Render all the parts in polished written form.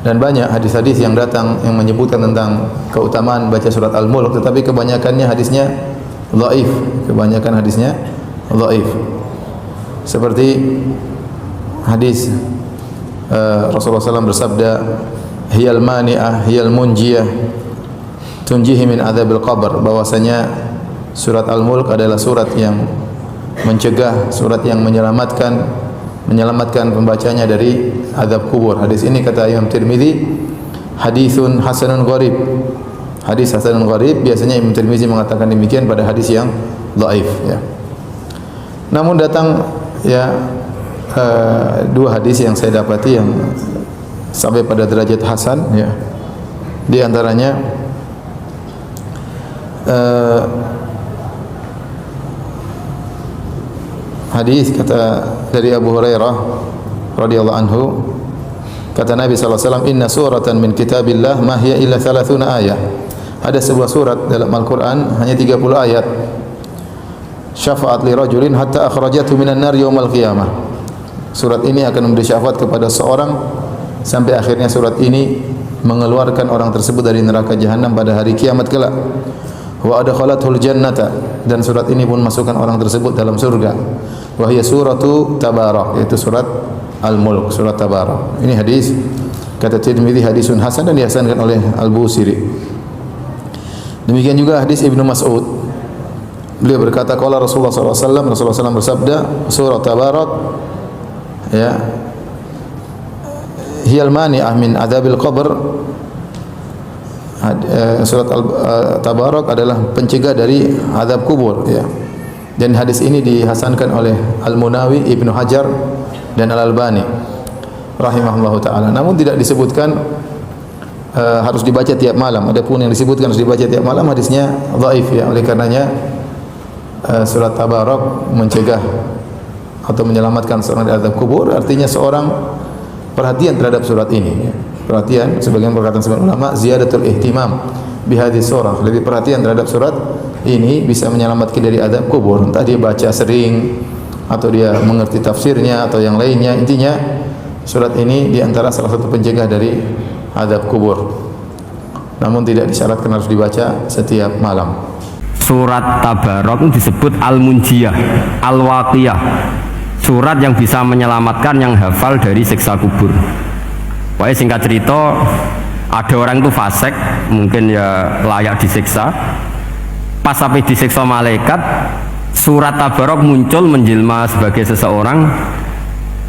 Dan banyak hadis-hadis yang datang yang menyebutkan tentang keutamaan baca surat Al-Mulk, tetapi kebanyakannya hadisnya dhaif, kebanyakan hadisnya dhaif. Seperti hadis Rasulullah SAW bersabda, hiyal mani'ah, hiyal munjiyah, tunjihi min adzabil qabr, bahwasanya surat Al-Mulk adalah surat yang mencegah, surat yang menyelamatkan pembacanya dari azab kubur. Hadis ini kata Imam Tirmizi hadisun hasanun gharib. Hadis hasanun gharib, biasanya Imam Tirmizi mengatakan demikian pada hadis yang dhaif ya. Namun datang ya dua hadis yang saya dapati yang sampai pada derajat hasan ya. Di antaranya hadis kata dari Abu Hurairah radhiyallahu anhu, kata Nabi sallallahu alaihi wasallam, inna suratan min kitabillah ma hiya illa 30 ayat. Ada sebuah surat dalam Al-Qur'an hanya 30 ayat. Syafa'at li rajulin hatta akhrajathu minan nar yaumal qiyamah. Surat ini akan memberi syafaat kepada seorang sampai akhirnya surat ini mengeluarkan orang tersebut dari neraka jahanam pada hari kiamat kelak. Wa adkhalathul jannata, dan surat ini pun masukkan orang tersebut dalam surga. Wa hiya suratu Tabarak, yaitu surat Al-Mulk, surat Tabarak. Ini hadis kata Tirmizi hadisun hasan dan dihasankan oleh Al-Busiri. Demikian juga hadis Ibnu Mas'ud. Beliau berkata qala Rasulullah sallallahu alaihi wasallam, Rasulullah SAW bersabda, surat Tabarak ya hiyal mani'ah min adzabil qabr. Surat Tabarak adalah pencegah dari azab kubur ya. Dan hadis ini dihasankan oleh Al-Munawi, Ibnu Hajar dan Al-Albani rahimahullahu taala. Namun tidak disebutkan harus dibaca tiap malam. Adapun yang disebutkan harus dibaca tiap malam hadisnya dhaif ya. Oleh karenanya surat Tabarak mencegah atau menyelamatkan seorang dari azab kubur, artinya seorang perhatian terhadap surat ini ya. Perhatian, sebagian perkataan sebagian ulama, ziyadatul ihtimam bihadis surah, lebih perhatian terhadap surat ini bisa menyelamatkan dari azab kubur. Entah dia baca sering atau dia mengerti tafsirnya atau yang lainnya, intinya surat ini diantara salah satu pencegah dari azab kubur. Namun tidak disyaratkan harus dibaca setiap malam. Surat Tabarak disebut Al-Munjiyah, Al-Waqiyah, surat yang bisa menyelamatkan yang hafal dari siksa kubur. Pokoknya singkat cerita, ada orang itu fasik, mungkin ya layak disiksa. Pas sampai disiksa malaikat, surat Tabarak muncul menjelma sebagai seseorang.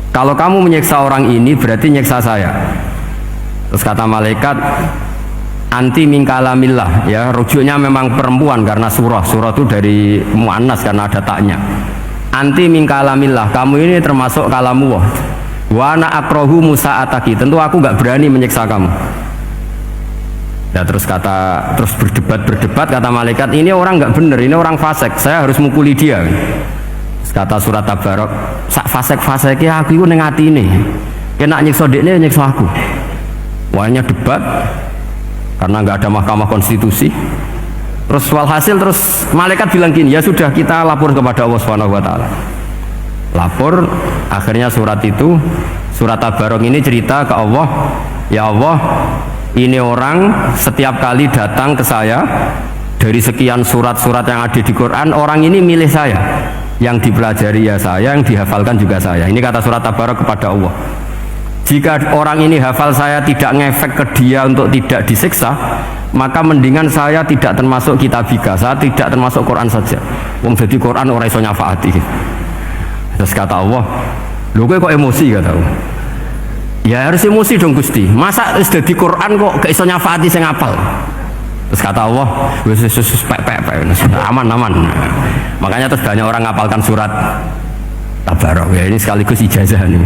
Kalau kamu menyiksa orang ini berarti nyiksa saya. Terus kata malaikat, anti min kalamillah ya, rujuknya memang perempuan karena surah itu dari muannas karena ada taknya. Anti min kalamillah, kamu ini termasuk kalamullah. Wa ana akrahu musa'ataki, tentu aku enggak berani menyiksa kamu. Ya terus berdebat kata malaikat, ini orang enggak benar, ini orang fasik, saya harus mukuli dia. Terus kata surat Tabarak, sak fasik-fasiknya aku iku ning atine. Kena nyiksa dekne nyiksa aku. Wahnya debat karena enggak ada mahkamah konstitusi. Terus walhasil terus malaikat bilang gini, ya sudah kita lapor kepada Allah Subhanahu wa taala. Lapor, akhirnya surat Tabarak ini cerita ke Allah, ya Allah, ini orang setiap kali datang ke saya dari sekian surat-surat yang ada di Quran, orang ini milih saya, yang dipelajari ya saya, yang dihafalkan juga saya. Ini kata surat Tabarak kepada Allah. Jika orang ini hafal saya tidak ngefek ke dia untuk tidak disiksa, maka mendingan saya tidak termasuk kitabika, saya tidak termasuk Quran saja. Wong jadi Quran ora iso nyafaati. Terus kata Allah, lho kowe kok emosi, kata Allah. Ya harus emosi dong Gusti, masa wis dadi Quran kok gak iso nyafaati sing apal. Terus kata Allah, wis aman. Makanya terus banyak orang ngapalkan surat Tabarak ya, ini sekaligus ijazah nih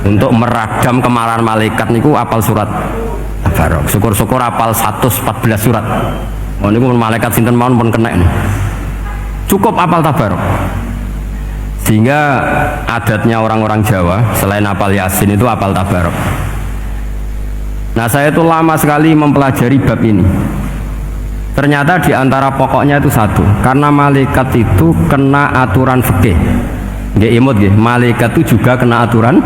untuk meradam kemarahan malaikat niku apal surat Tabarak. Syukur-syukur apal 114 surat. Oh niku malaikat sinten mawon pun kena nih. Cukup apal Tabarak. Sehingga adatnya orang-orang Jawa selain apal Yasin itu apal Tabarak. Nah saya itu lama sekali mempelajari bab ini. Ternyata di antara pokoknya itu satu, karena malaikat itu kena aturan fikih. Nggih imut nggih, malaikat itu juga kena aturan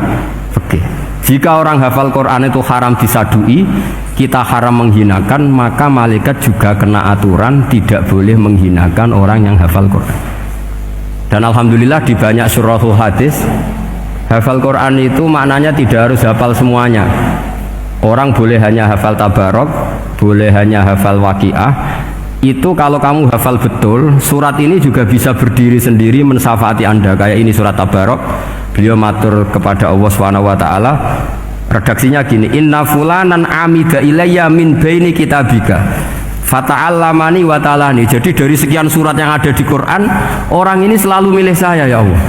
fikih. Jika orang hafal Quran itu haram disadui, kita haram menghinakan, maka malaikat juga kena aturan tidak boleh menghinakan orang yang hafal Quran. Dan alhamdulillah di banyak surahul hadis, hafal Quran itu maknanya tidak harus hafal semuanya. Orang boleh hanya hafal tabarok, boleh hanya hafal waqiah. Itu kalau kamu hafal betul, surat ini juga bisa berdiri sendiri mensyafaati Anda. Kayak ini surat tabarok, beliau matur kepada Allah SWT, redaksinya gini, inna fulanan amida ilayya min baini kitabika fata'allamani wa ta'alani. Jadi dari sekian surat yang ada di Quran, orang ini selalu milih saya ya Allah.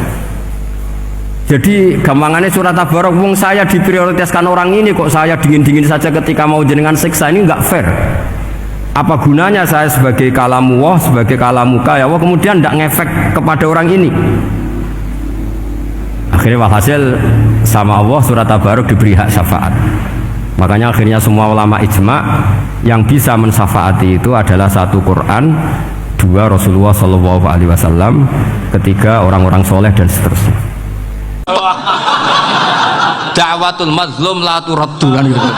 Jadi gampangannya surat tabarok, wong saya diprioritaskan orang ini, kok saya dingin-dingin saja ketika mau jenengan siksa, ini enggak fair. Apa gunanya saya sebagai kalamullah, sebagai kalamuka ya Allah, kemudian tidak ngefek kepada orang ini. Akhirnya walhasil sama Allah surat tabarok diberi hak syafaat. Makanya akhirnya semua ulama ijma yang bisa mensyafaati itu adalah satu Quran, dua Rasulullah SAW, ketiga orang-orang soleh dan seterusnya. Da'watul mazlum la turaddu kan gitu.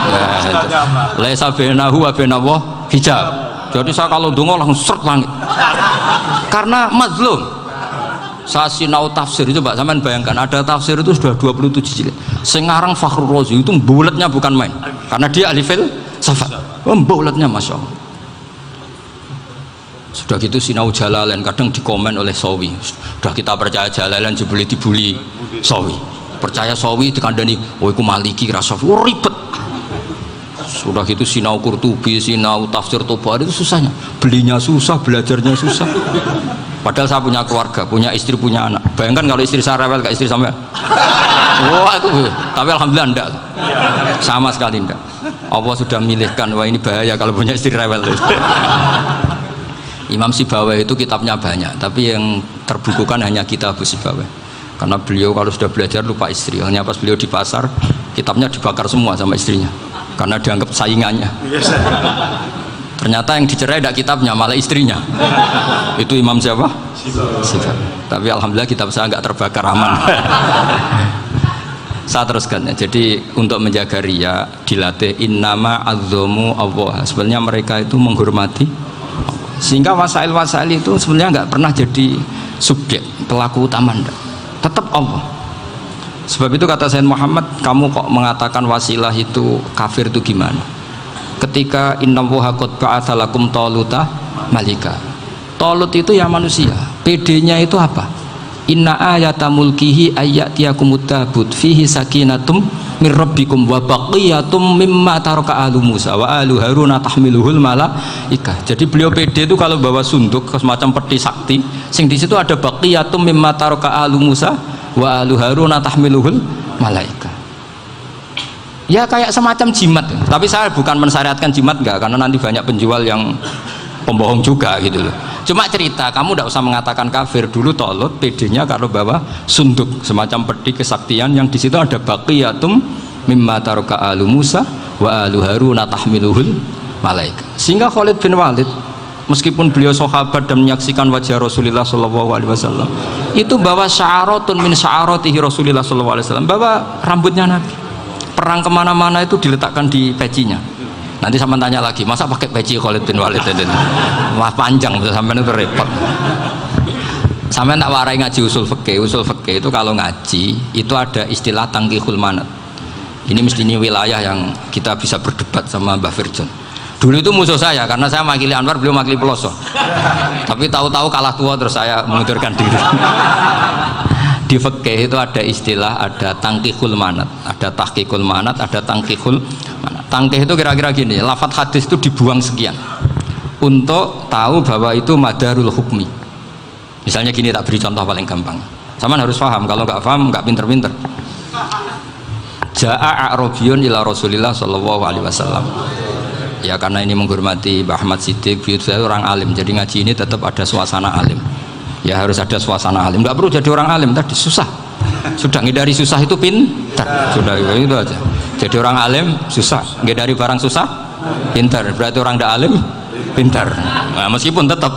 Laisa bainahu wa bainallah hijab. Jadi saya kalau donga langsung seret langit. Karena mazlum. Saya sinau tafsir itu Pak, sampean bayangkan ada tafsir itu sudah 27 jilid. Sing ngarang Fakhrul Razi itu bulatnya bukan main. Karena dia ahli filsafat. Bulatnya Masya Allah. Sudah gitu sinau Jalalain kadang dikomen oleh Sawi. Sudah kita percaya Jalalain dibuli Sawi. Percaya Sawi dikandani, oh iku Maliki Rasafi, oh ribet. Sudah gitu sinau Qurtubi, sinau tafsir Tabari itu susahnya. Belinya susah, belajarnya susah. Padahal saya punya keluarga, punya istri, punya anak. Bayangkan kalau istri saya rewel kayak istri sampean. Wah itu, tapi alhamdulillah enggak. Sama sekali enggak. Allah sudah milihkan, wah ini bahaya kalau punya istri rewel. Imam Sibawai itu kitabnya banyak, tapi yang terbukukan hanya kitab Sibawai. Karena beliau kalau sudah belajar lupa istri. Hanya pas beliau di pasar, kitabnya dibakar semua sama istrinya. Karena dianggap saingannya. Ternyata yang dicerai tidak kitabnya, malah istrinya. Itu Imam siapa? Sibawai. Tapi alhamdulillah kitab saya nggak terbakar, aman. Saya teruskan ya. Jadi untuk menjaga riya dilatih innama azzamu Allah. Sebenarnya mereka itu menghormati Allah. Sehingga wasail-wasail itu sebenarnya nggak pernah jadi subjek pelaku utama, enggak. Tetap Allah. Sebab itu kata Sayyid Muhammad, kamu kok mengatakan wasilah itu kafir itu gimana? Ketika innallaha qad ba'atsa lakum taluta malika. Talut itu ya manusia. PD-nya itu apa? Inna ayata mulkihi ayyatiyakumut tabut fihi sakinatum mir rabbikum wa baqiyatum mimma taraka alu Musa wa alu Haruna tahmiluhul malaikah. Jadi beliau PD itu kalau bawa sunduk semacam peti sakti, sing di situ ada baqiyatum mimma taraka alu Musa wa alu Haruna tahmiluhul malaikah. Ya kayak semacam jimat. Tapi saya bukan mensyariatkan jimat enggak, karena nanti banyak penjual yang pembohong juga gitu loh. Cuma cerita, kamu tidak usah mengatakan kafir. Dulu Talut PD-nya kalau bawa sunduk semacam peti kesaktian yang di situ ada baqiyatum mimma taraka alu Musa wa alu Haruna tahmiluhul malaika. Sehingga Khalid bin Walid meskipun beliau sahabat dan menyaksikan wajah Rasulullah SAW, itu bawa sya'aratun min sya'aratihi Rasulullah SAW, bawa rambutnya Nabi. Perang kemana-mana itu diletakkan di pecinya. Nanti sama tanya lagi, masa pakai peci Khalid bin Walid ini? Wah panjang, sampai itu repot. Sampai tak warai ngaji usul fikih. Usul fikih itu kalau ngaji itu ada istilah tangkihul manat. Ini mesti ini wilayah yang kita bisa berdebat sama Mbah Firjon. Dulu itu musuh saya karena saya makili Anwar, beliau makili Peloso. Tapi tahu-tahu kalah tua terus saya mengundurkan diri. Di fikih itu ada istilah, ada tangkihul manat, ada tahqiqul manat, ada tangkihul manat. Tangkih itu kira-kira gini, lafadz hadis itu dibuang sekian untuk tahu bahwa itu madarul hukmi. Misalnya gini, tak beri contoh paling gampang. Sama harus paham, kalau nggak paham nggak pinter-pinter. Ja'a a'rabiyun ila Rasulillah sallallahu alaihi wasallam. Ya karena ini menghormati Mbah Ahmad Siddiq, saya orang alim, jadi ngaji ini tetap ada suasana alim. Ya harus ada suasana alim, nggak perlu jadi orang alim, tadi susah. Sudah ngindari susah itu pintar, sudah itu aja. Jadi orang alim susah, ngindari barang susah pintar, berarti orang tidak alim pintar. Nah, meskipun tetap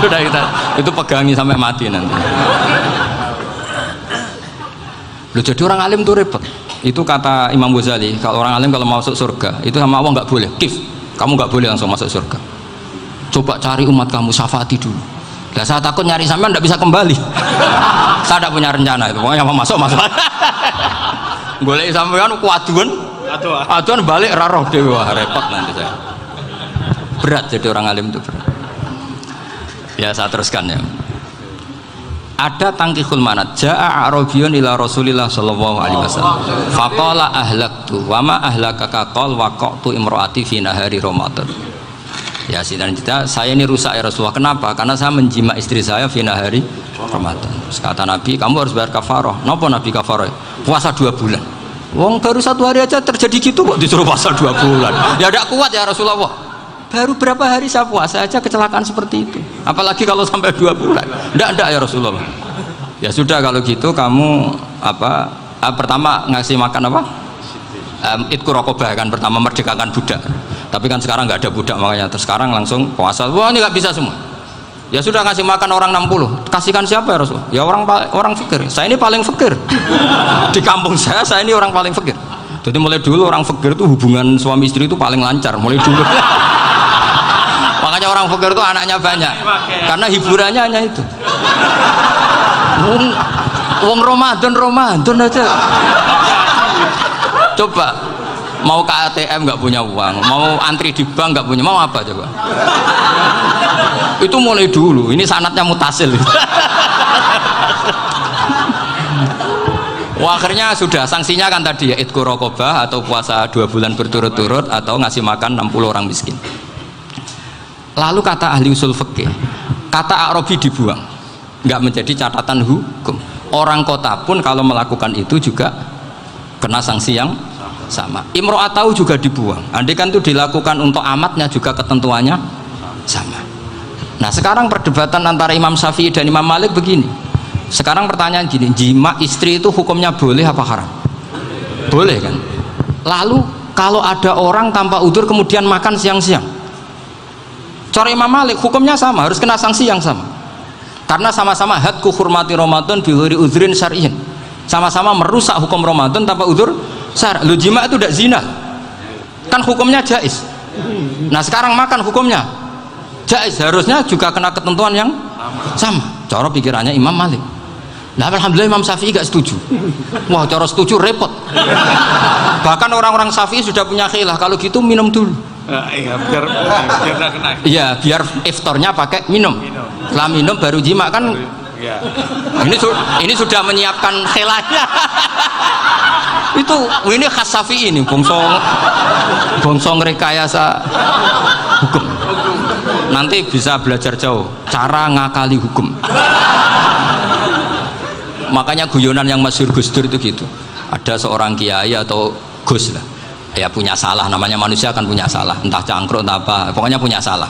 sudah kita itu pegangi sampai mati nanti. Loh, jadi orang alim itu repot. Itu kata Imam Ghazali, kalau orang alim kalau mau masuk surga itu sama Allah nggak boleh kif, kamu nggak boleh langsung masuk surga, coba cari umat kamu, syafaati dulu. Nah, saya takut nyari sampean nggak bisa kembali. Saya tidak punya rencana itu, pokoknya mau masuk boleh sampean aduan balik raroh dewi, wah repot nanti saya. Berat jadi orang alim itu berat. Ya saya teruskan ya. Ada tangkihul manat, jaa a'rabiyun ila Rasulillah sallallahu alaihi wasallam. Faqala ahlaktu wa ma ahlakaka qal waqatu imraati fi nahari Ramadan. Ya sidang kita, saya ini rusak ya Rasulullah. Kenapa? Karena saya menjima istri saya fi nahari Ramadan. Terus kata Nabi, kamu harus bayar kafarah. Napa Nabi kafarah? Puasa 2 bulan. Wong baru 1 hari aja terjadi gitu kok disuruh puasa 2 bulan. Ya tidak kuat ya Rasulullah. Baru berapa hari saya puasa aja kecelakaan seperti itu, apalagi kalau sampai 2 bulan. Enggak ya Rasulullah. Ya sudah kalau gitu kamu pertama ngasih makan apa? Itku rokobah kan, pertama merdekakan budak. Tapi kan sekarang nggak ada budak, makanya terus sekarang langsung puasa. Wah ini nggak bisa semua. Ya sudah ngasih makan orang 60. Kasihkan siapa ya Rasulullah? Ya orang fakir. Saya ini paling fakir. Di kampung saya ini orang paling fakir. Jadi mulai dulu orang fakir itu hubungan suami istri itu paling lancar mulai dulu. Makanya orang fakir itu anaknya banyak karena hiburannya hanya itu. Wong Ramadan aja. Coba mau ke ATM nggak punya uang, mau antri di bank nggak punya, mau apa coba? Itu mulai dulu. Ini sanatnya mutasil. Wah, akhirnya sudah sanksinya kan tadi ya itqu raqabah atau puasa 2 bulan berturut-turut atau ngasih makan 60 orang miskin. Lalu kata ahli usul fikih, kata A'rabi dibuang, nggak menjadi catatan hukum. Orang kota pun kalau melakukan itu juga kena sanksi yang sama. Imro'atau juga dibuang. Andai kan itu dilakukan untuk amatnya juga ketentuannya sama. Nah sekarang perdebatan antara Imam Syafi'i dan Imam Malik begini. Sekarang pertanyaan gini, jima istri itu hukumnya boleh apa haram? Boleh kan? Lalu kalau ada orang tanpa udzur kemudian makan siang-siang, cara Imam Malik hukumnya sama, harus kena sanksi yang sama. Karena sama-sama hadku hurmati Ramadan bi ghairi udzrin syar'iyyin. Sama-sama merusak hukum Ramadan tanpa udzur syar'i. Lu jima itu tidak zina. Kan hukumnya jais. Nah, sekarang makan hukumnya jais, harusnya juga kena ketentuan yang sama. Cara pikirannya Imam Malik. Nah, alhamdulillah Imam Syafi'i gak setuju. Wah, cara setuju repot. Bahkan orang-orang Syafi'i sudah punya khilaf, kalau gitu minum dulu. Iya, biar nggak kena. Iya, biar iftarnya pakai minum. Setelah minum baru jima kan. Ya. Ini sudah menyiapkan khilafnya. Ini khas Syafi'i ini, bongsong rekayasa hukum. Nanti bisa belajar jauh cara ngakali hukum. Makanya guyonan yang masyhur Gus Dur itu gitu. Ada seorang kiai atau Gus lah, ya punya salah, namanya manusia kan punya salah, entah cangkruk entah apa, pokoknya punya salah.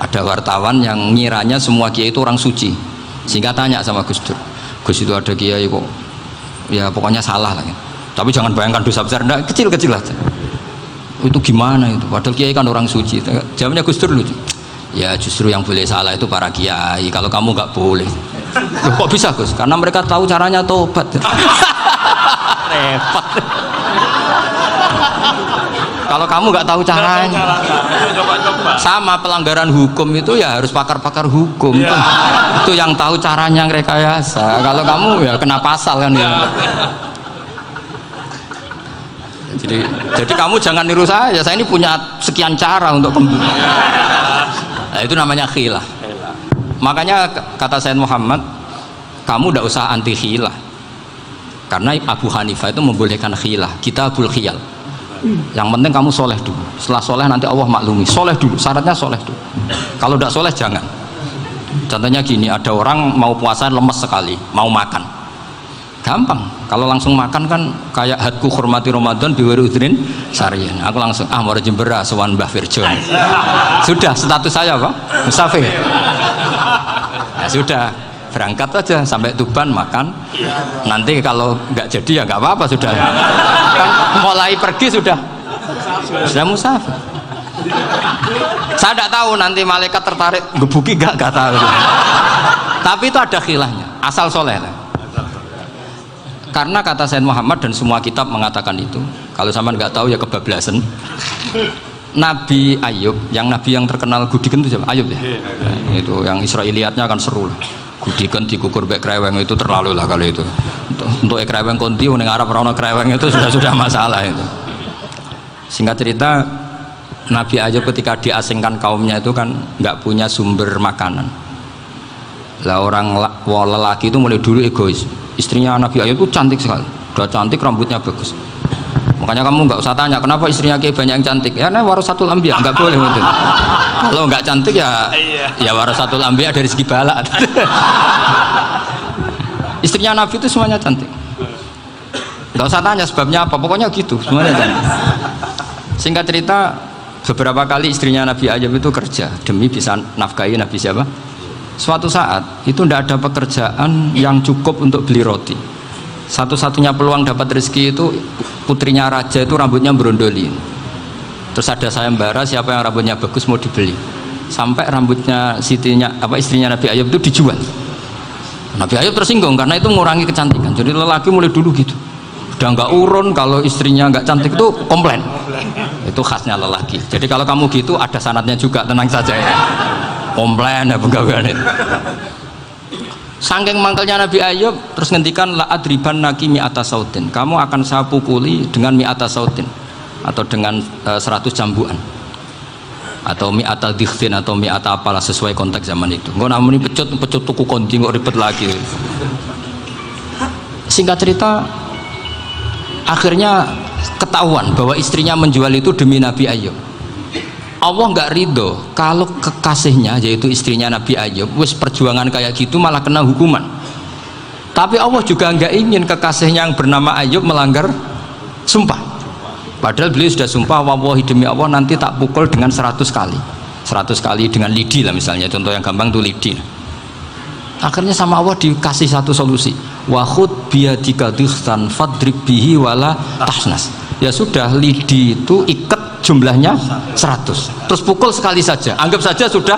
Ada wartawan yang ngiranya semua kiai itu orang suci, sehingga tanya sama Gus Dur, Gus itu ada kiai kok ya pokoknya salah lah ya. Tapi jangan bayangkan dosa besar, enggak, kecil-kecil aja. Itu gimana itu, padahal kiai kan orang suci. Jawabnya Gus Dur lucu, ya justru yang boleh salah itu para kiai, kalau kamu nggak boleh. Loh, kok bisa Gus? Karena mereka tahu caranya tobat. Repot. Kalau kamu nggak tahu caranya, sama pelanggaran hukum itu ya harus pakar-pakar hukum. Itu yang tahu caranya rekayasa. Kalau kamu ya kena pasal kan ya. Jadi kamu jangan niru saya. Saya ini punya sekian cara untuk nah, itu namanya khilah. Makanya kata Sayyid Muhammad, kamu tidak usah anti khilah, karena Abu Hanifah itu membolehkan khilah, kitabul khiyal. Yang penting kamu soleh dulu, setelah soleh nanti Allah maklumi. Soleh dulu, syaratnya soleh dulu. Kalau tidak soleh jangan. Contohnya gini, ada orang mau puasa lemes sekali, mau makan, gampang. Kalau langsung makan kan kayak hadku hormati Ramadan biwari udrin syarian. Aku langsung mau jembera sowan Mbah Firjon. Sudah status saya apa? Musafir. Ya sudah, berangkat aja sampai Tuban makan. Nanti kalau nggak jadi ya nggak apa-apa, sudah kan mulai pergi sudah musafir. Saya tidak tahu nanti malaikat tertarik gebuki nggak tahu. Tapi itu ada khilafnya, asal soleh lah. Karena kata Sayyid Muhammad dan semua kitab mengatakan itu. Kalau sama nggak tahu ya kebablasan. Nabi Ayub, yang nabi yang terkenal Gudiken itu siapa? Ayub ya. Nah, itu yang Israiliyatnya kan seru lah. Gudiken dikukur bek kreweng itu terlalu lah kalau itu. Untuk kreweng konti ning Arab ora ono kreweng itu sudah masalah itu. Singkat cerita, Nabi Ayub ketika diasingkan kaumnya itu kan nggak punya sumber makanan. Lah orang lelaki itu mulai dulu egois. Istrinya Nabi Ayub itu cantik sekali, udah cantik, rambutnya bagus. Makanya kamu nggak usah tanya kenapa istrinya kayak banyak yang cantik. Ya, nah warasatul anbiya, nggak boleh gitu. Kalau nggak cantik ya warasatul anbiya dari segi balak. Istrinya Nabi itu semuanya cantik. Nggak usah tanya sebabnya apa, pokoknya gitu, semuanya cantik. Singkat cerita, beberapa kali istrinya Nabi Ayub itu kerja demi bisa nafkahi Nabi siapa? Suatu saat itu tidak ada pekerjaan yang cukup untuk beli roti. Satu-satunya peluang dapat rezeki itu putrinya raja itu rambutnya berondolin. Terus ada sayembara siapa yang rambutnya bagus mau dibeli. Sampai rambutnya istrinya Nabi Ayub itu dijual. Nabi Ayub tersinggung karena itu mengurangi kecantikan. Jadi lelaki mulai dulu gitu. Udah nggak urun kalau istrinya nggak cantik itu komplain. Itu khasnya lelaki. Jadi kalau kamu gitu ada sanadnya juga, tenang saja ya. Komplain ya pegawaian itu. Saking mangkelnya Nabi Ayub terus ngendikan la adriban naki mi'ata sautin. Kamu akan saya pukuli dengan mi'ata sautin atau dengan 100 cambukan. Atau mi'ata dikhtin atau mi'ata apalah sesuai konteks zaman itu. Engko namanya pecut tuku konti kok ribet lagi. Singkat cerita akhirnya ketahuan bahwa istrinya menjual itu demi Nabi Ayub. Allah nggak ridho kalau kekasihnya yaitu istrinya Nabi Ayub wis perjuangan kayak gitu malah kena hukuman. Tapi Allah juga nggak ingin kekasihnya yang bernama Ayub melanggar sumpah. Padahal beliau sudah sumpah, wallahi demi Allah nanti tak pukul dengan 100 kali. 100 kali dengan lidi lah misalnya, contoh yang gampang tuh lidi. Akhirnya sama Allah dikasih satu solusi. Wa khud biyadika dikhtan fadrib bihi wala tahnas. Ya sudah, lidi itu ikat jumlahnya 100. Terus pukul sekali saja. Anggap saja sudah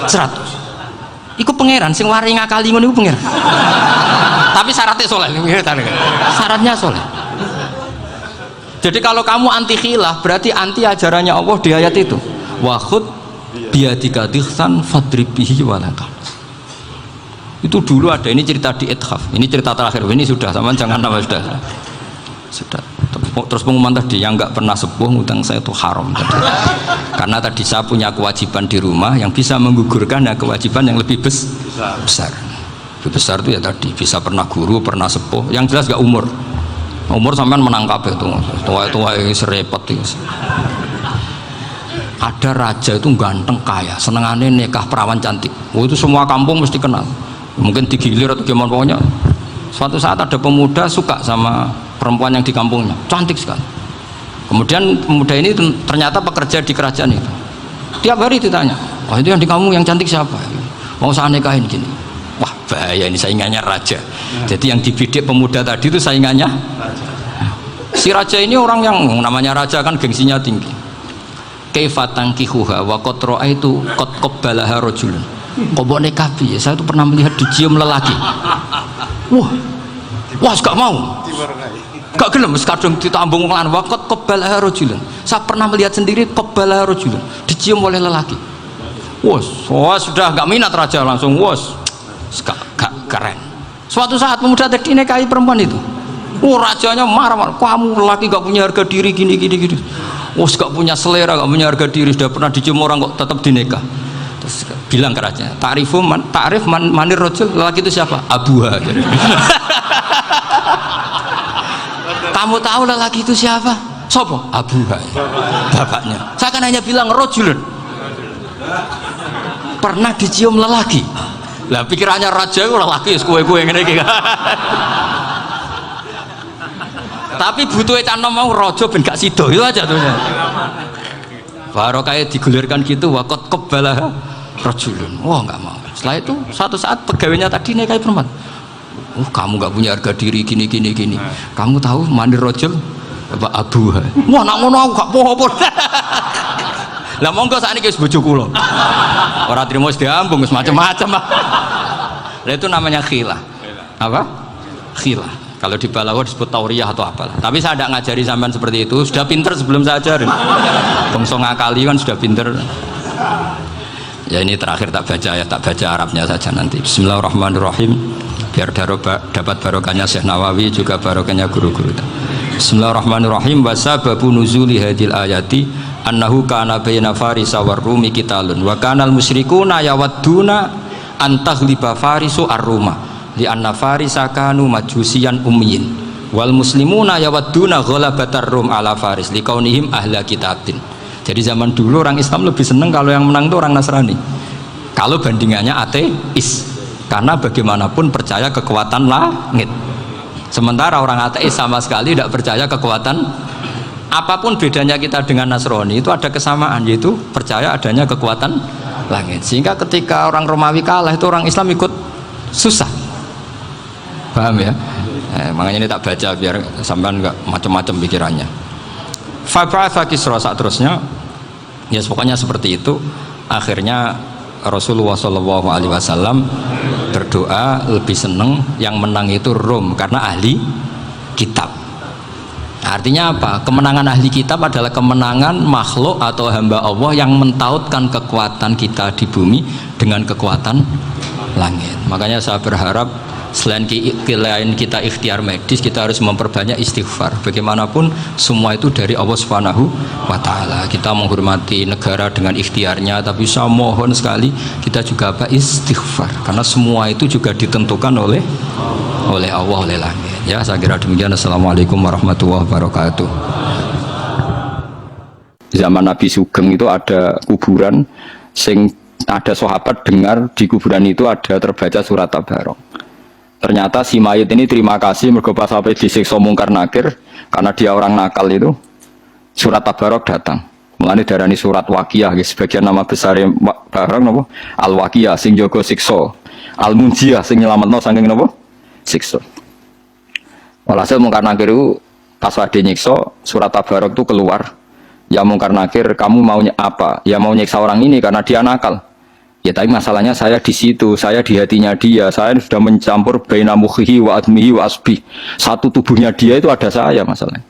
100. Iku pangeran sing wari ngakali ngono iku pangeran. Tapi syaratnya soleh. Syaratnya soleh. Jadi kalau kamu anti khilaf berarti anti ajarannya Allah di ayat itu. Wa khud biyadika dikhtan fadrib bihi wala tahnas. Itu dulu ada, ini cerita di Ithaf, ini cerita terakhir, ini sudah, sama jangan nama sudah. Terus pengumuman tadi yang nggak pernah sepuh ngutang saya itu haram tadi. Karena tadi saya punya kewajiban di rumah yang bisa menggugurkan ya kewajiban yang lebih besar. Lebih besar itu ya tadi bisa pernah guru, pernah sepuh, yang jelas nggak umur sampean menangkap itu tua serepet itu. Ada raja itu ganteng kaya, senengannya nikah perawan cantik. Itu semua kampung mesti kenal. Mungkin digilir atau gimana pokoknya. Suatu saat ada pemuda suka sama perempuan yang di kampungnya, cantik sekali. Kemudian pemuda ini ternyata pekerja di kerajaan itu. Tiap hari ditanya, oh itu yang di kampung yang cantik siapa? Mau saya nikahin gini. Wah bahaya, ini saingannya raja. Jadi yang dibidik pemuda tadi itu saingannya. Si raja ini orang yang namanya raja kan gengsinya tinggi. Kaifatang kihuha wa qad itu qad qabbalaha rajulun. Kobok nekapi ya, saya itu pernah melihat dicium lelaki. Wah, gak mau. Gak gelem, kadang ditambung lan waqat qabbalaha rajulun. Saya pernah melihat sendiri qabbalaha rajulun, dicium oleh lelaki. Wah, sudah gak minat raja langsung, gak keren. Suatu saat pemuda tadi nikahi perempuan itu. Rajanya marah, kamu lelaki gak punya harga diri gini. Gak punya selera, gak punya harga diri, sudah pernah dicium orang kok tetap dinikah. Terus bilang ke raja, ta'rif manir rajul, lelaki itu siapa? Abuha. Kamu tahu lelaki itu siapa? Sopo? Abuha. Bapaknya. Saya kan hanya bilang rajulun. Pernah dicium lelaki. Lah pikirannya raja itu lelaki kue-kue ngene iki. Tapi butuhe canom mau raja ben gak sida itu aja tuh. Baru kayak digulirkan gitu, waqat qabbalah rajulun. Wah nggak mau. Setelah itu satu saat pegawainya tadi nikahi perempuan. Kamu nggak punya harga diri gini. Kamu tahu mandir rajul apa abuha? Wah nak ngono aku gak apa-apa. Lah monggo sakniki wis bojo kula. Ora trimo wis diambung wis macam-macam. Lah itu namanya khilah. Apa? Khilah. Kalau di Balaghur disebut tauriyah atau apalah. Tapi saya tidak ngajari sampean seperti itu. Sudah pinter sebelum saya ajarin. Bangsa ngakali kan sudah pinter. Ya ini terakhir tak baca Arabnya saja nanti. Bismillahirrahmanirrahim. Biar dapat barokahnya Syekh Nawawi juga barokahnya guru-guru. Bismillahirrahmanirrahim. Wasababu nuzuli hadil ayati annahu kana baina farisa war rumi qitalun wa kanal musyrikuna yawadduna antaghliba farisu ar-ruma li anna farisa kanu majusiyan ummiyin wal muslimuna yawadduna ghalabatar rum ala faris liqaunihim ahla kitabin. Jadi zaman dulu orang Islam lebih senang kalau yang menang itu orang Nasrani. Kalau bandingannya ateis, karena bagaimanapun percaya kekuatan langit. Sementara orang ateis sama sekali tidak percaya kekuatan. Apapun bedanya kita dengan Nasrani itu ada kesamaan, yaitu percaya adanya kekuatan langit. Sehingga ketika orang Romawi kalah itu orang Islam ikut susah. Paham ya? Makanya ini tak baca biar sampean enggak macam-macam pikirannya. Fab'atha Kisra saat terusnya, ya pokoknya seperti itu. Akhirnya Rasulullah SAW berdoa lebih senang yang menang itu Rom karena ahli kitab. Artinya apa? Kemenangan ahli kitab adalah kemenangan makhluk atau hamba Allah yang mentautkan kekuatan kita di bumi dengan kekuatan langit. Makanya saya berharap selain kita ikhtiar medis, kita harus memperbanyak istighfar. Bagaimanapun semua itu dari Allah Subhanahu wa Ta'ala. Kita menghormati negara dengan ikhtiarnya, tapi saya mohon sekali kita juga istighfar, karena semua itu juga ditentukan oleh Allah, oleh langit. Ya, saya kira demikian. Assalamualaikum warahmatullahi wabarakatuh. Zaman Nabi Sugeng itu ada kuburan, sing ada sahabat dengar di kuburan itu ada terbaca surat Tabarok. Ternyata si mayit ini terima kasih mergo pas sampai disiksa mungkar nakir karena dia orang nakal itu, surat Tabarok datang. Mulane darani surat Waqiah, sebagian nama besar barang napa? Al-Waqiah sing jaga siksa, Al-Munjiyah sing nyelametno saking napa? Siksa. Walhasil mungkar nakir itu pas wade nyiksa, surat Tabarok itu keluar. Ya mungkar nakir, kamu maunya apa? Ya mau nyiksa orang ini karena dia nakal. Ya tapi masalahnya saya di situ, saya di hatinya dia, saya sudah mencampur baina mukhihi wa admihi wa asbih. Satu tubuhnya dia itu ada saya masalahnya.